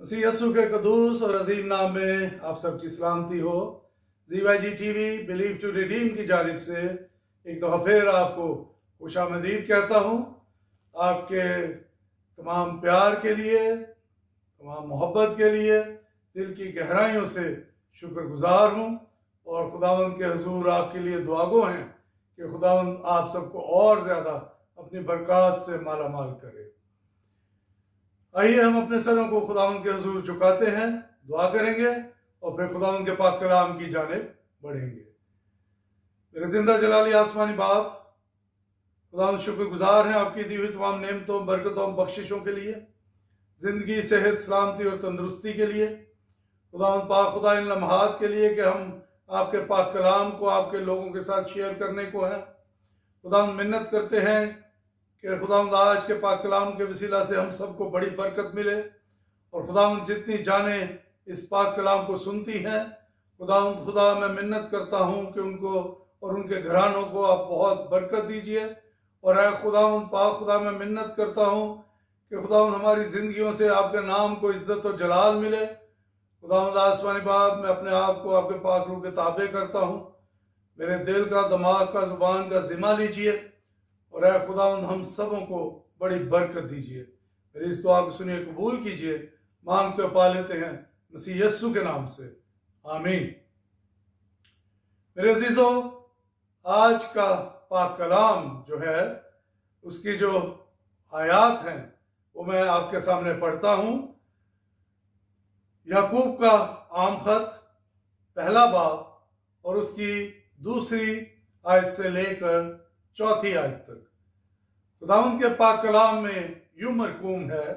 मसीह यस्सु के कदूस और अजीम नाम में आप सबकी सलामती हो। ZYG TV believe to redeem की जानिब से एक दफ़ा फिर आपको खुशामदीद कहता हूँ। आपके तमाम प्यार के लिए, तमाम मोहब्बत के लिए दिल की गहराइयों से शुक्रगुजार हूँ और खुदावंद के हुजूर आपके लिए दुआगो हैं कि खुदावंद आप सबको और ज़्यादा अपनी बरकत से माला माल करे। आइए हम अपने सरों को खुदावंद के हुजूर झुकाते हैं, दुआ करेंगे और फिर खुदावंद के पाक कलाम की जानिब बढ़ेंगे। मेरे जिंदा जलाली आसमानी बाप, खुदावंद शुक्रगुजार हैं आपकी दी हुई तमाम नेमतों, बरकतों, बख्शिशों के लिए, जिंदगी, सेहत, सलामती और तंदुरुस्ती के लिए। खुदावंद पाक खुदा इन लम्हात के लिए कि हम आपके पाक कलाम को आपके लोगों के साथ शेयर करने को है। खुदावंद मिन्नत करते हैं कि खुदावंद आज के पाक कलाम के वसीला से हम सबको बड़ी बरकत मिले और खुदावंद जितनी जाने इस पाक कलाम को सुनती हैं, खुदावंद खुदा मैं मिन्नत करता हूँ कि उनको और उनके घरानों को आप बहुत बरकत दीजिए। और ऐ खुदावंद पाक खुदा मैं मिन्नत करता हूँ कि खुदावंद हमारी जिंदगियों से आपके नाम को इज्जत और जलाल मिले। खुदावंद आसमानी बाप, मैं अपने आप को आपके पाक रूह के ताबे करता हूँ। मेरे दिल का, दिमाग का, जुबान का जिम्मा लीजिए और ऐ खुदावंद हम सबों को बड़ी बरकत दीजिए। मेरी इस दुआ को सुनिए, कबूल कीजिए। मांगते पा लेते हैं मसीह यस्सु के नाम से, आमीन। मेरे अजीजों, आज का पाक कलाम जो है उसकी जो आयात हैं वो मैं आपके सामने पढ़ता हूं। याकूब का आम खत पहला बाब और उसकी दूसरी आयत से लेकर चौथी आयत तक खुदावंद के पाक कलाम में यूं मरकूम है,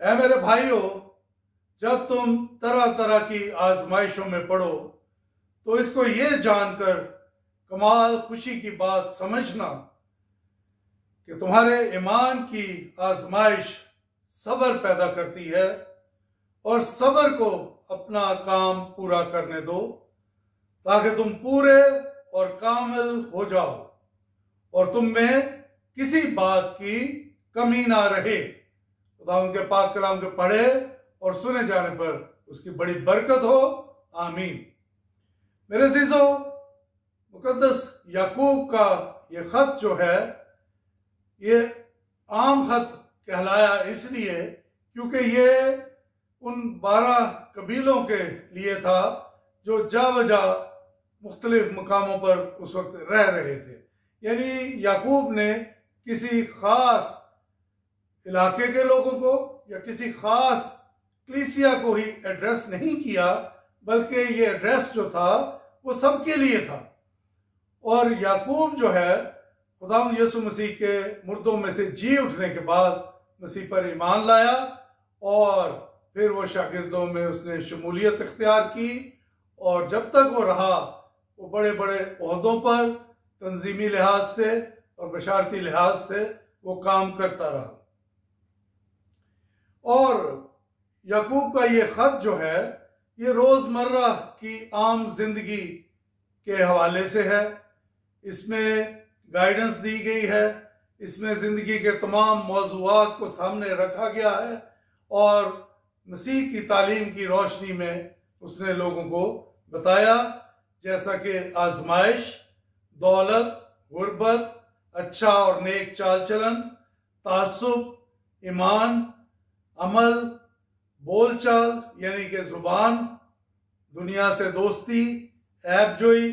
ऐ मेरे भाइयों, जब तुम तरह तरह की आजमाइशों में पड़ो तो इसको ये जानकर कमाल खुशी की बात समझना कि तुम्हारे ईमान की आजमाइश सब्र पैदा करती है और सब्र को अपना काम पूरा करने दो ताकि तुम पूरे और कामिल हो जाओ और तुम में किसी बात की कमी ना रहे। खुदा उनके पाक कलाम के पढ़े और सुने जाने पर उसकी बड़ी बरकत हो, आमीन। मेरे अजीजों, मुकद्दस याकूब का ये खत जो है ये आम खत कहलाया इसलिए क्योंकि ये उन 12 कबीलों के लिए था जो जा वजा मुख्तलिफ मकामों पर उस वक्त रह रहे थे। यानी याकूब ने किसी खास इलाके के लोगों को या किसी खास कलीसिया को ही एड्रेस नहीं किया, बल्कि ये एड्रेस जो था वो सबके लिए था। और याकूब जो है खुदावंद यीशु मसीह के मुर्दों में से जी उठने के बाद मसीह पर ईमान लाया और फिर वो शागिर्दों में उसने शमूलियत इख्तियार की और जब तक वो रहा वो बड़े बड़े ओहदों पर तंजीमी लिहाज से और बशारती लिहाज से वो काम करता रहा। और याकूब का ये खत जो है ये रोजमर्रा की आम जिंदगी के हवाले से है। इसमें गाइडेंस दी गई है, इसमें जिंदगी के तमाम मौज़ूआत को सामने रखा गया है और मसीह की तालीम की रोशनी में उसने लोगों को बताया, जैसा कि आजमाइश, दौलत, गुर्बत, अच्छा और नेक चाल चलन, तासुब, ईमान, अमल, बोलचाल यानी कि जुबान, दुनिया से दोस्ती, ऐबजोई,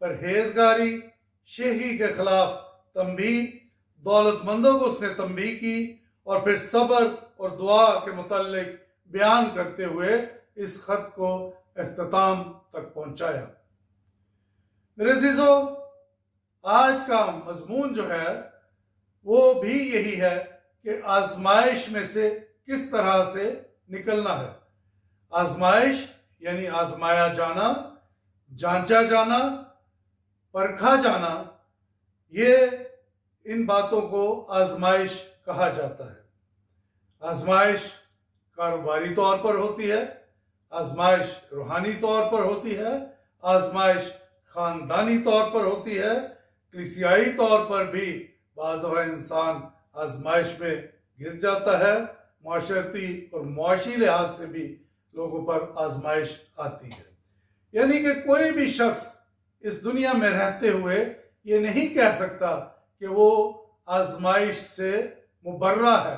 परहेजगारी, शेही के खिलाफ तंबीह, दौलतमंदों को उसने तंबीह की और फिर सब्र और दुआ के मुताल्लिक बयान करते हुए इस खत को इख्तिताम तक पहुंचाया। मेरे अजीजों, आज का मजमून जो है वो भी यही है कि आजमाइश में से किस तरह से निकलना है। आजमाइश यानी आजमाया जाना, जांचा जाना, परखा जाना, ये इन बातों को आजमाइश कहा जाता है। आजमाइश कारोबारी तौर पर होती है, आजमाइश रूहानी तौर पर होती है, आजमाइश खानदानी तौर पर होती है, कलीसियाई तौर पर भी बाज़ दफ़ा इंसान आजमाइश में गिर जाता है, माशरती और मुआशी लिहाज से भी लोगों पर आजमाइश आती है। यानी कि कोई भी शख्स इस दुनिया में रहते हुए ये नहीं कह सकता कि वो आजमाइश से मुबर्रा है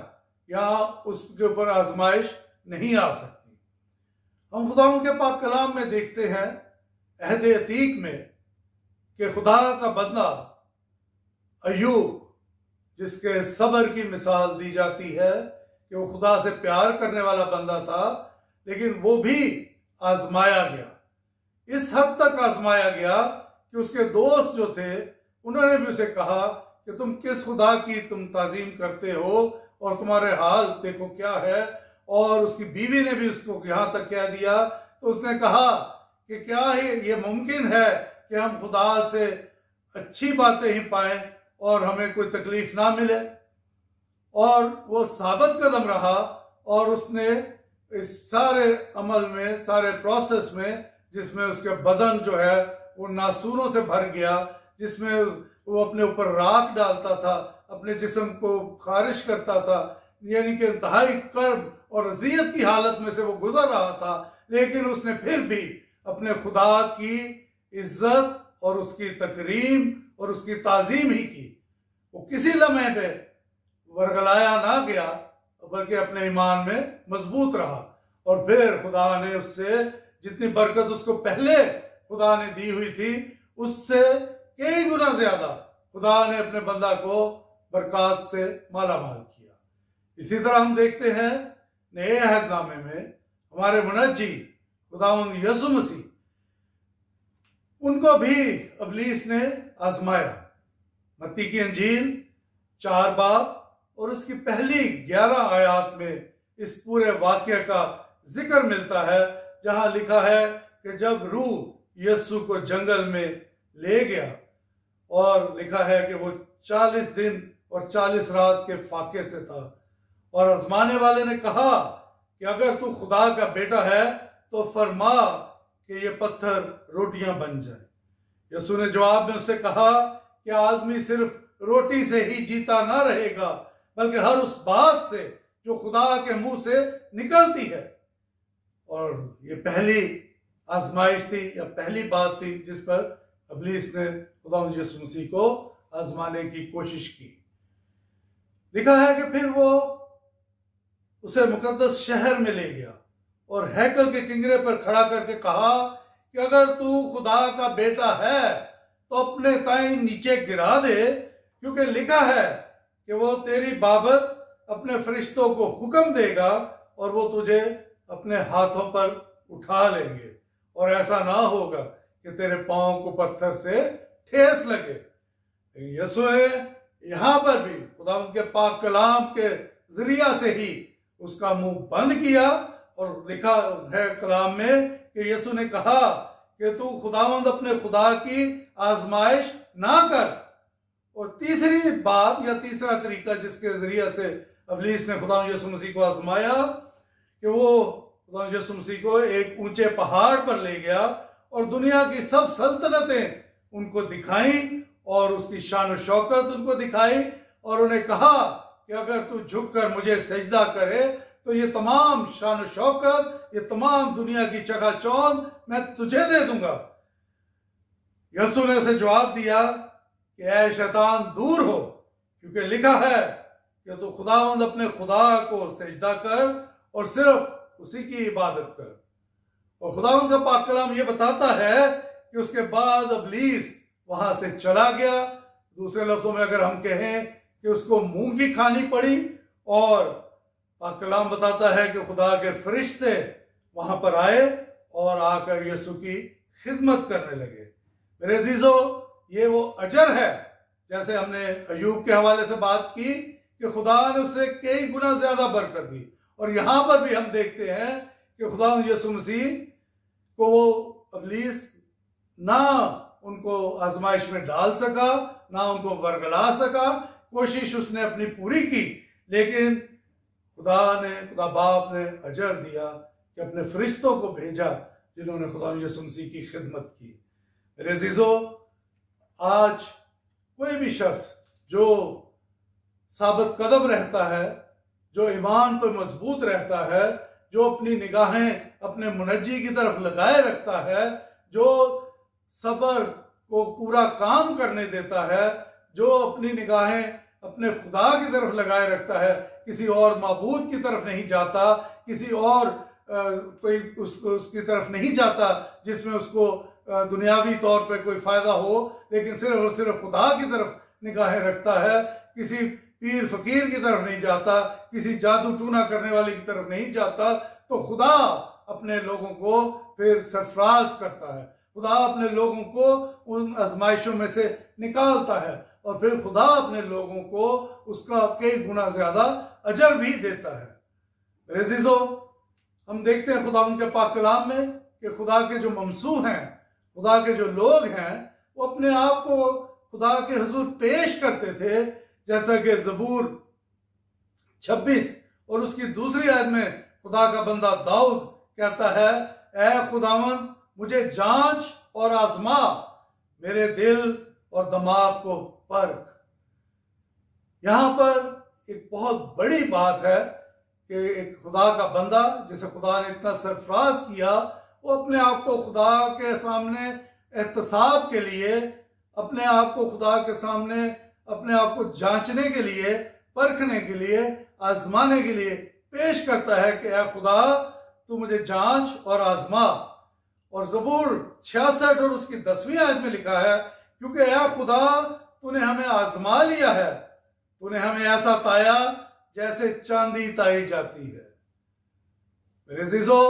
या उसके ऊपर आजमाइश नहीं आ सकती। हम खुदा के पाक कलाम में देखते हैं अहद अतीक में कि खुदा का बंदा अय्यूब, जिसके सब्र की मिसाल दी जाती है कि वो खुदा से प्यार करने वाला बंदा था, लेकिन वो भी आजमाया गया। इस हद तक आजमाया गया कि उसके दोस्त जो थे उन्होंने भी उसे कहा कि तुम किस खुदा की तुम ताजीम करते हो और तुम्हारे हाल देखो क्या है। और उसकी बीवी ने भी उसको यहाँ तक कह दिया, तो उसने कहा कि क्या ही ये मुमकिन है कि हम खुदा से अच्छी बातें ही पाएं और हमें कोई तकलीफ ना मिले। और वो साबित कदम रहा और उसने इस सारे अमल में, सारे प्रोसेस में, जिसमें उसके बदन जो है वो नासूरों से भर गया, जिसमें वो अपने ऊपर राख डालता था, अपने जिस्म को खारिश करता था, यानी कि इंतहाई कर्ब और अजियत की हालत में से वो गुजर रहा था, लेकिन उसने फिर भी अपने खुदा की इज्जत और उसकी तकरीम और उसकी ताजीम ही की। वो किसी लम्हे पे वर्गलाया ना गया, बल्कि अपने ईमान में मजबूत रहा। और फिर खुदा ने उससे जितनी बरकत उसको पहले खुदा ने दी हुई थी, उससे कई गुना ज्यादा खुदा ने अपने बंदा को बरकत से माला माल किया। इसी तरह हम देखते हैं नए अहदनामे में हमारे मुनज्जी खुदावंद यसु मसीह, उनको भी इब्लीस ने आजमाया। मत्ती की अंजील 4 बाब और उसकी पहली 11 आयत में इस पूरे वाक्य का जिक्र मिलता है, जहां लिखा है कि जब रूह यीशु को जंगल में ले गया, और लिखा है कि वो 40 दिन और 40 रात के फाके से था, और आजमाने वाले ने कहा कि अगर तू खुदा का बेटा है तो फरमा कि ये पत्थर रोटियां बन जाए। यीशु ने जवाब में उससे कहा कि आदमी सिर्फ रोटी से ही जीता ना रहेगा, बल्कि हर उस बात से जो खुदा के मुंह से निकलती है। और ये पहली आजमाइश थी या पहली बात थी जिस पर इब्लीस ने खुदा यीशु मसीह को आजमाने की कोशिश की। लिखा है कि फिर वो उसे मुकद्दस शहर में ले गया और हैकल के किंगरे पर खड़ा करके कहा कि अगर तू खुदा का बेटा है तो अपने ताई नीचे गिरा दे, क्योंकि लिखा है कि वो तेरी बाबत अपने फरिश्तों को हुक्म देगा और वो तुझे अपने हाथों पर उठा लेंगे, और ऐसा ना होगा कि तेरे पांव को पत्थर से ठेस लगे। यीशु ने यहां पर भी खुदा के पाक कलाम के जरिया से ही उसका मुंह बंद किया, और लिखा है कलाम में कि यीशु ने कहा कि तू खुदावंद अपने खुदा की आजमाइश ना कर। और तीसरी बात या तीसरा तरीका जिसके जरिए से इब्लीस ने खुदा यीशु मसीह को आजमाया कि वो खुदा यीशु मसीह को एक ऊंचे पहाड़ पर ले गया और दुनिया की सब सल्तनतें उनको दिखाई और उसकी शान शौकत उनको दिखाई, और उन्हें कहा कि अगर तू झुककर मुझे सजदा करे तो ये तमाम शान शौकत, ये तमाम दुनिया की चकाचौंध मैं तुझे दे दूंगा। यीशु ने उसे जवाब दिया कि ऐ शैतान दूर हो, क्योंकि लिखा है कि तू खुदावंद अपने खुदा को सजदा कर और सिर्फ उसी की इबादत कर। और खुदावंद का पाक कलाम ये बताता है कि उसके बाद इब्लीस वहां से चला गया। दूसरे लफ्जों में अगर हम कहें कि उसको मूंगी खानी पड़ी, और पाक कलाम बताता है कि खुदा के फरिश्ते वहां पर आए और आकर यीशु की खिदमत करने लगे। मेरे अजीजों, ये वो अजर है, जैसे हमने अयूब के हवाले से बात की कि खुदा ने उससे कई गुना ज्यादा बरकत दी। और यहां पर भी हम देखते हैं कि खुदा यीशु मसीह को वो इब्लीस ना उनको आजमाइश में डाल सका, ना उनको वर्गला सका। कोशिश उसने अपनी पूरी की, लेकिन खुदा बाप ने अजर दिया कि अपने फरिश्तों को भेजा जिन्होंने खुदा यीशु मसीह की खिदमत की। मेरे अजीजों, आज कोई भी शख्स जो साबित कदम रहता है जो ईमान पर मजबूत रहता है, जो अपनी निगाहें अपने मुनज्जी की तरफ लगाए रखता है, जो सब्र को पूरा काम करने देता है, जो अपनी निगाहें अपने खुदा की तरफ लगाए रखता है, किसी और माबूद की तरफ नहीं जाता, किसी और कोई उसकी तरफ नहीं जाता जिसमें उसको दुनियावी तौर पे कोई फायदा हो, लेकिन सिर्फ और सिर्फ खुदा की तरफ निगाहें रखता है, किसी पीर फकीर की तरफ नहीं जाता, किसी जादू टूना करने वाले की तरफ नहीं जाता, तो खुदा अपने लोगों को फिर सरफराज करता है, खुदा अपने लोगों को उन आजमाइशों में से निकालता है और फिर खुदा अपने लोगों को उसका कई गुना ज्यादा अजर भी देता है। मेरे अजीजों, हम देखते हैं खुदा उनके पाक कलाम में कि खुदा के जो ममसूह हैं, खुदा के जो लोग हैं, वो अपने आप को खुदा के हुजूर पेश करते थे, जैसा कि ज़बूर 26 और उसकी दूसरी आयत में खुदा का बंदा दाऊद कहता है, ऐ खुदावन मुझे जांच और आजमा, मेरे दिल और दिमाग को परख। यहां पर एक बहुत बड़ी बात है कि एक खुदा का बंदा जिसे खुदा ने इतना सरफराज किया, वो अपने आप को खुदा के सामने एहतसाब के लिए, अपने आप को खुदा के सामने अपने आप को जांचने के लिए, परखने के लिए, आजमाने के लिए पेश करता है कि ऐ खुदा तू मुझे जांच और आजमा। और ज़बूर 66 और उसकी 10वीं आयत में लिखा है, क्योंकि ऐ खुदा तूने हमें आजमा लिया है, तूने हमें ऐसा ताया जैसे चांदी ताई जाती है। मेरे अजीजों,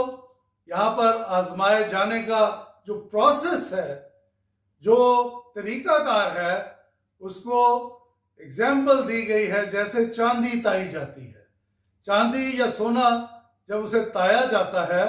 यहां पर आजमाए जाने का जो प्रोसेस है, जो तरीकाकार है, उसको एग्जाम्पल दी गई है जैसे चांदी ताई जाती है। चांदी या सोना जब उसे ताया जाता है,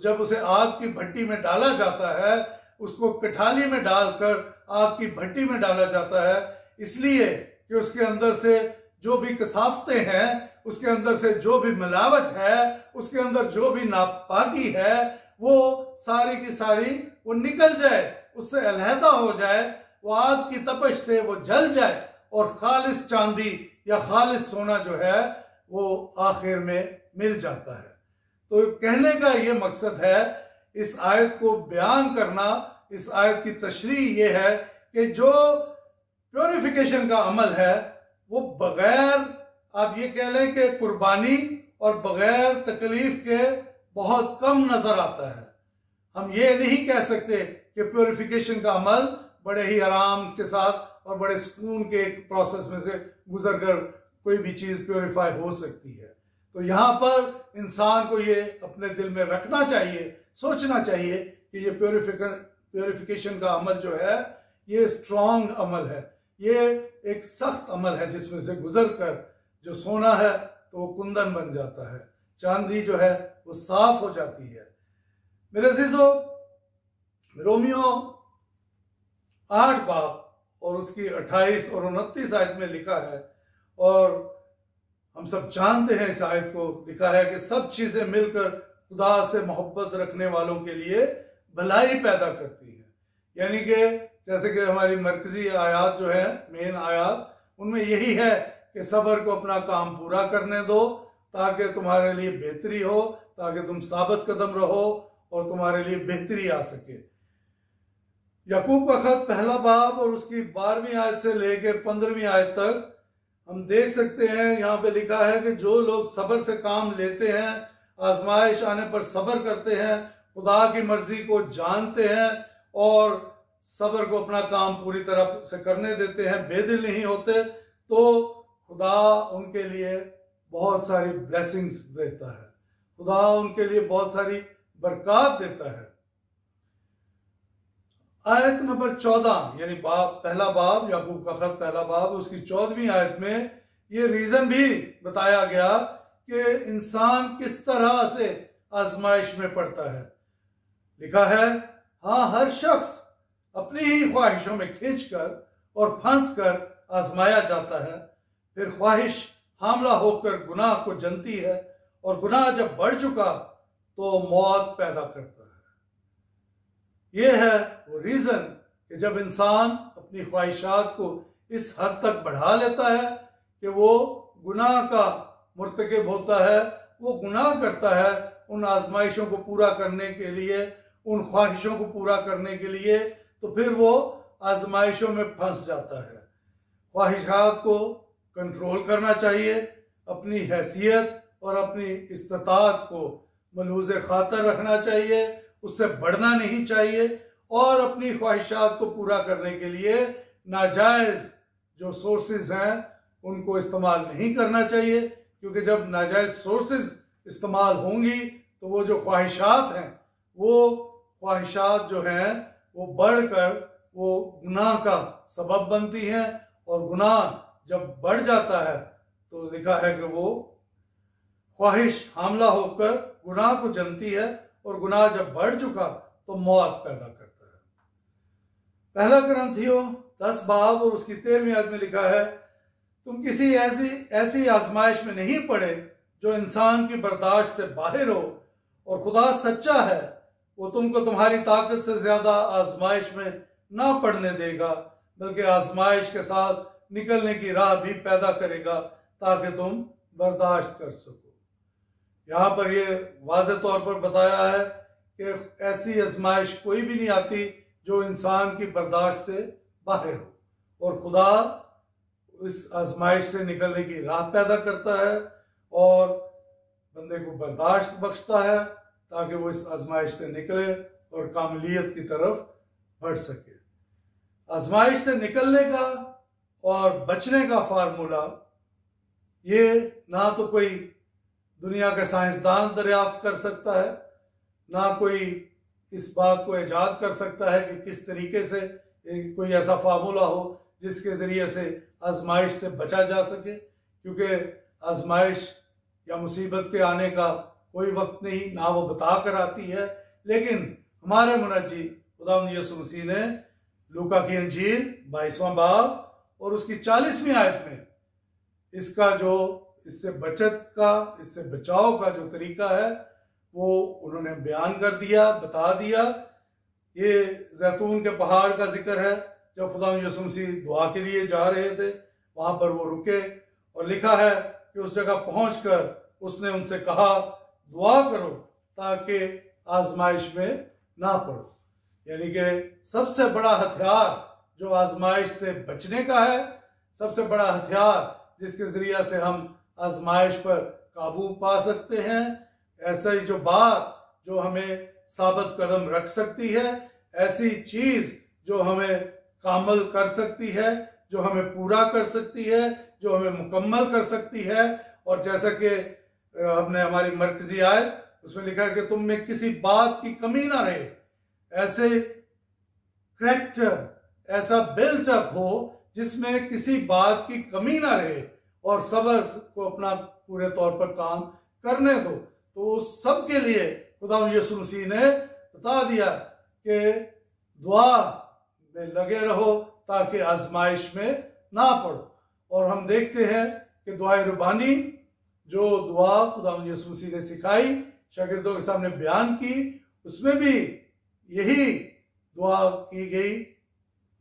जब उसे आग की भट्टी में डाला जाता है, उसको कठाली में डालकर आग की भट्टी में डाला जाता है, इसलिए कि उसके अंदर से जो भी कसाफतें हैं, उसके अंदर से जो भी मिलावट है, उसके अंदर जो भी नापाकी है, वो सारी की सारी वो निकल जाए, उससे अलहदा हो जाए, वो आग की तपश से वो जल जाए और खालिस चांदी या खालिस सोना जो है वो आखिर में मिल जाता है। तो कहने का ये मकसद है, इस आयत को बयान करना, इस आयत की तशरीह ये है कि जो प्योरिफिकेशन का अमल है वो बगैर, आप ये कह लें कि कुर्बानी और बगैर तकलीफ के बहुत कम नजर आता है। हम ये नहीं कह सकते कि प्योरिफिकेशन का अमल बड़े ही आराम के साथ और बड़े सुकून के एक प्रोसेस में से गुजर कर कोई भी चीज प्योरीफाई हो सकती है। तो यहां पर इंसान को ये अपने दिल में रखना चाहिए, सोचना चाहिए कि ये प्योरिफिकेशन का अमल जो है ये स्ट्रॉन्ग अमल है, ये एक सख्त अमल है, जिसमें से गुजर कर जो सोना है तो वो कुंदन बन जाता है, चांदी जो है वो साफ हो जाती है। मेरे अजीजों, रोमियो 8 बाब और उसकी 28 और 29 आयत में लिखा है, और हम सब जानते हैं इस आयत को, लिखा है कि सब चीजें मिलकर खुदा से मोहब्बत रखने वालों के लिए भलाई पैदा करती है। यानी कि जैसे कि हमारी मरकजी आयात जो है, मेन आयात, उनमें यही है कि सब्र को अपना काम पूरा करने दो ताकि तुम्हारे लिए बेहतरी हो, ताकि तुम साबित कदम रहो और तुम्हारे लिए बेहतरी आ सके। याकूब का खत 1 बाब और उसकी 12वीं आयत से लेकर 15वीं आयत तक हम देख सकते हैं, यहाँ पे लिखा है कि जो लोग सब्र से काम लेते हैं, आजमाइश आने पर सब्र करते हैं, खुदा की मर्जी को जानते हैं और सब्र को अपना काम पूरी तरह से करने देते हैं, बेदिल नहीं होते, तो खुदा उनके लिए बहुत सारी ब्लेसिंग्स देता है, खुदा उनके लिए बहुत सारी बरकत देता है। आयत नंबर 14 यानी बाब 1 बाब, याकूब का खत 1 बाब, उसकी 14वीं आयत में ये रीजन भी बताया गया कि इंसान किस तरह से आजमाइश में पड़ता है। लिखा है, हाँ, हर शख्स अपनी ही ख्वाहिशों में खींचकर और फंस कर आजमाया जाता है, फिर ख्वाहिश हामला होकर गुनाह को जनती है और गुनाह जब बढ़ चुका तो मौत पैदा करता है। यह है वो रीजन कि जब इंसान अपनी ख्वाहिशात को इस हद तक बढ़ा लेता है कि वो गुनाह का मुर्तकिब होता है, वो गुनाह करता है उन आजमाइशों को पूरा करने के लिए, उन ख्वाहिशों को पूरा करने के लिए, तो फिर वो आजमाइशों में फंस जाता है। ख्वाहिशात को कंट्रोल करना चाहिए, अपनी हैसियत और अपनी इस्तात को मलूज़ खातर रखना चाहिए, उससे बढ़ना नहीं चाहिए, और अपनी ख्वाहिशात को पूरा करने के लिए नाजायज़ जो सोर्सेज हैं उनको इस्तेमाल नहीं करना चाहिए, क्योंकि जब नाजायज़ सोर्सेज इस्तेमाल होंगी तो वो जो ख्वाहिशात हैं, वो ख्वाहिशात जो हैं वो बढ़कर वो गुनाह का सबब बनती हैं, और गुनाह जब बढ़ जाता है तो लिखा है कि वो ख्वाहिश हामला होकर गुनाह को जनती है, और गुनाह जब बढ़ चुका तो मौत पैदा करता है। पहला कुरिन्थियों 10 बाब और उसकी 13वीं आयत में लिखा है, तुम किसी ऐसी आजमाइश में नहीं पड़े जो इंसान की बर्दाश्त से बाहर हो, और खुदा सच्चा है, वो तुमको तुम्हारी ताकत से ज्यादा आजमाइश में ना पड़ने देगा, बल्कि आजमाइश के साथ निकलने की राह भी पैदा करेगा ताकि तुम बर्दाश्त कर सको। यहाँ पर ये वाज़ेह तौर पर बताया है कि ऐसी आजमाइश कोई भी नहीं आती जो इंसान की बर्दाश्त से बाहर हो, और खुदा इस आजमाइश से निकलने की राह पैदा करता है और बंदे को बर्दाश्त बख्शता है ताकि वो इस आजमाइश से निकले और कामलियत की तरफ बढ़ सके। आजमाइश से निकलने का और बचने का फार्मूला ये ना तो कोई दुनिया के साइंसदान दरियाफ्त कर सकता है, ना कोई इस बात को ईजाद कर सकता है कि किस तरीके से कोई ऐसा फार्मूला हो जिसके ज़रिए से आजमाइश से बचा जा सके, क्योंकि आजमाइश या मुसीबत के आने का कोई वक्त नहीं, ना वो बता कर आती है। लेकिन हमारे मुनज्जी खुदावंद यीशु मसीह ने लूका की अंजील 22वां बाब और उसकी 40वीं आयत में इसका जो इससे बचत का, इससे बचाव का जो तरीका है वो उन्होंने बयान कर दिया, बता दिया। ये जैतून के पहाड़ का जिक्र है, जब खुदावंद यीशु मसीह दुआ के लिए जा रहे थे वहां पर वो रुके, और लिखा है कि उस जगह पहुंचकर उसने उनसे कहा दुआ करो ताकि आजमाइश में ना पड़ो। यानी कि सबसे बड़ा हथियार जो आजमाइश से बचने का है, सबसे बड़ा हथियार जिसके जरिए से हम आजमाइश पर काबू पा सकते हैं, ऐसा ही जो बात जो हमें साबित कदम रख सकती है, ऐसी चीज जो हमें कामल कर सकती है, जो हमें पूरा कर सकती है, जो हमें मुकम्मल कर सकती है। और जैसा कि हमने हमारी मरकजी आयत उसमें लिखा है कि तुम में किसी बात की कमी ना रहे, ऐसे करैक्टर, ऐसा बिल्टअप हो जिसमें किसी बात की कमी ना रहे, और सब्र को अपना पूरे तौर पर काम करने दो। तो सब के लिए खुदा यीशु मसीह ने बता दिया कि दुआ में लगे रहो ताकि आजमाइश में ना पड़ो। और हम देखते हैं कि दुआए रुबानी जो दुआ खुदा यीशु मसीह ने सिखाई, शागिर्दों के सामने बयान की, उसमें भी यही दुआ की गई,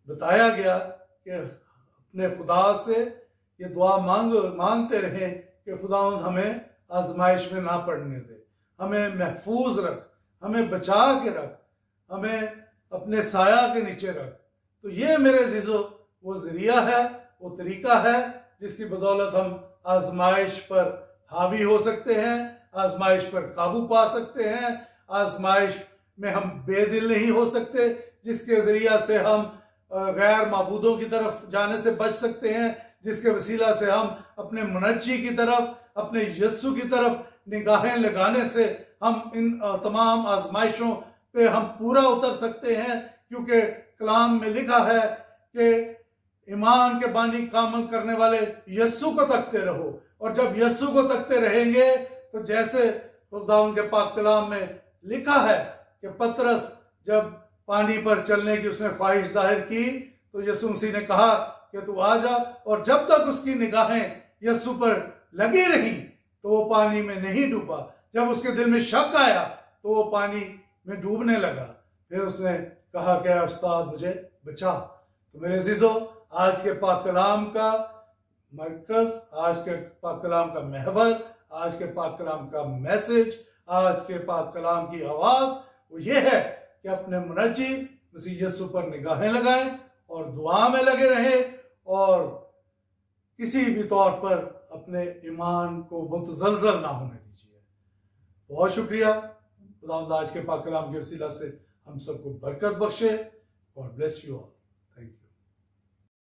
बताया गया कि अपने खुदा से ये दुआ मांगते रहें कि खुदावंद हमें आजमाइश में ना पड़ने दे, हमें महफूज रख, हमें बचा के रख, हमें अपने साया के नीचे रख। तो ये मेरे अज़ीज़ों वो जरिया है, वो तरीका है जिसकी बदौलत हम आजमाइश पर हावी हो सकते हैं, आजमाइश पर काबू पा सकते हैं, आजमाइश में हम बेदिल नहीं हो सकते, जिसके जरिया से हम गैर माबूदों की तरफ जाने से बच सकते हैं, जिसके वसीला से हम अपने मुनज्जी की तरफ, अपने यस्सु की तरफ निगाहें लगाने से हम इन तमाम आजमाइशों पे हम पूरा उतर सकते हैं। क्योंकि कलाम में लिखा है कि ईमान के बानी कामल करने वाले यस्सु को तकते रहो, और जब यस्सु को तकते रहेंगे तो जैसे खुदा उनके पाक कलाम में लिखा है कि पतरस जब पानी पर चलने की उसने ख्वाहिश जाहिर की तो यीशु मसीह ने कहा कि तू आ जा, और जब तक उसकी निगाहें यीशु पर लगी रही तो वो पानी में नहीं डूबा। जब उसके दिल में शक आया तो वो पानी में डूबने लगा। फिर उसने कहा कि उस्ताद मुझे बचा। तो मेरे अजीजों, आज के पाक कलाम का मरकज, आज के पाक कलाम का महवर, आज के पाक कलाम का मैसेज, आज के पाक कलाम की आवाज वो ये है कि अपने मुनज्जी मसीह यीशु पर निगाहें लगाएं और दुआ में लगे रहें और किसी भी तौर पर अपने ईमान को मुतज़लज़ल ना होने दीजिए। बहुत शुक्रिया। खुदावंद आज के पाक कलाम के वसीला से हम सबको बरकत बख्शे। God bless you all.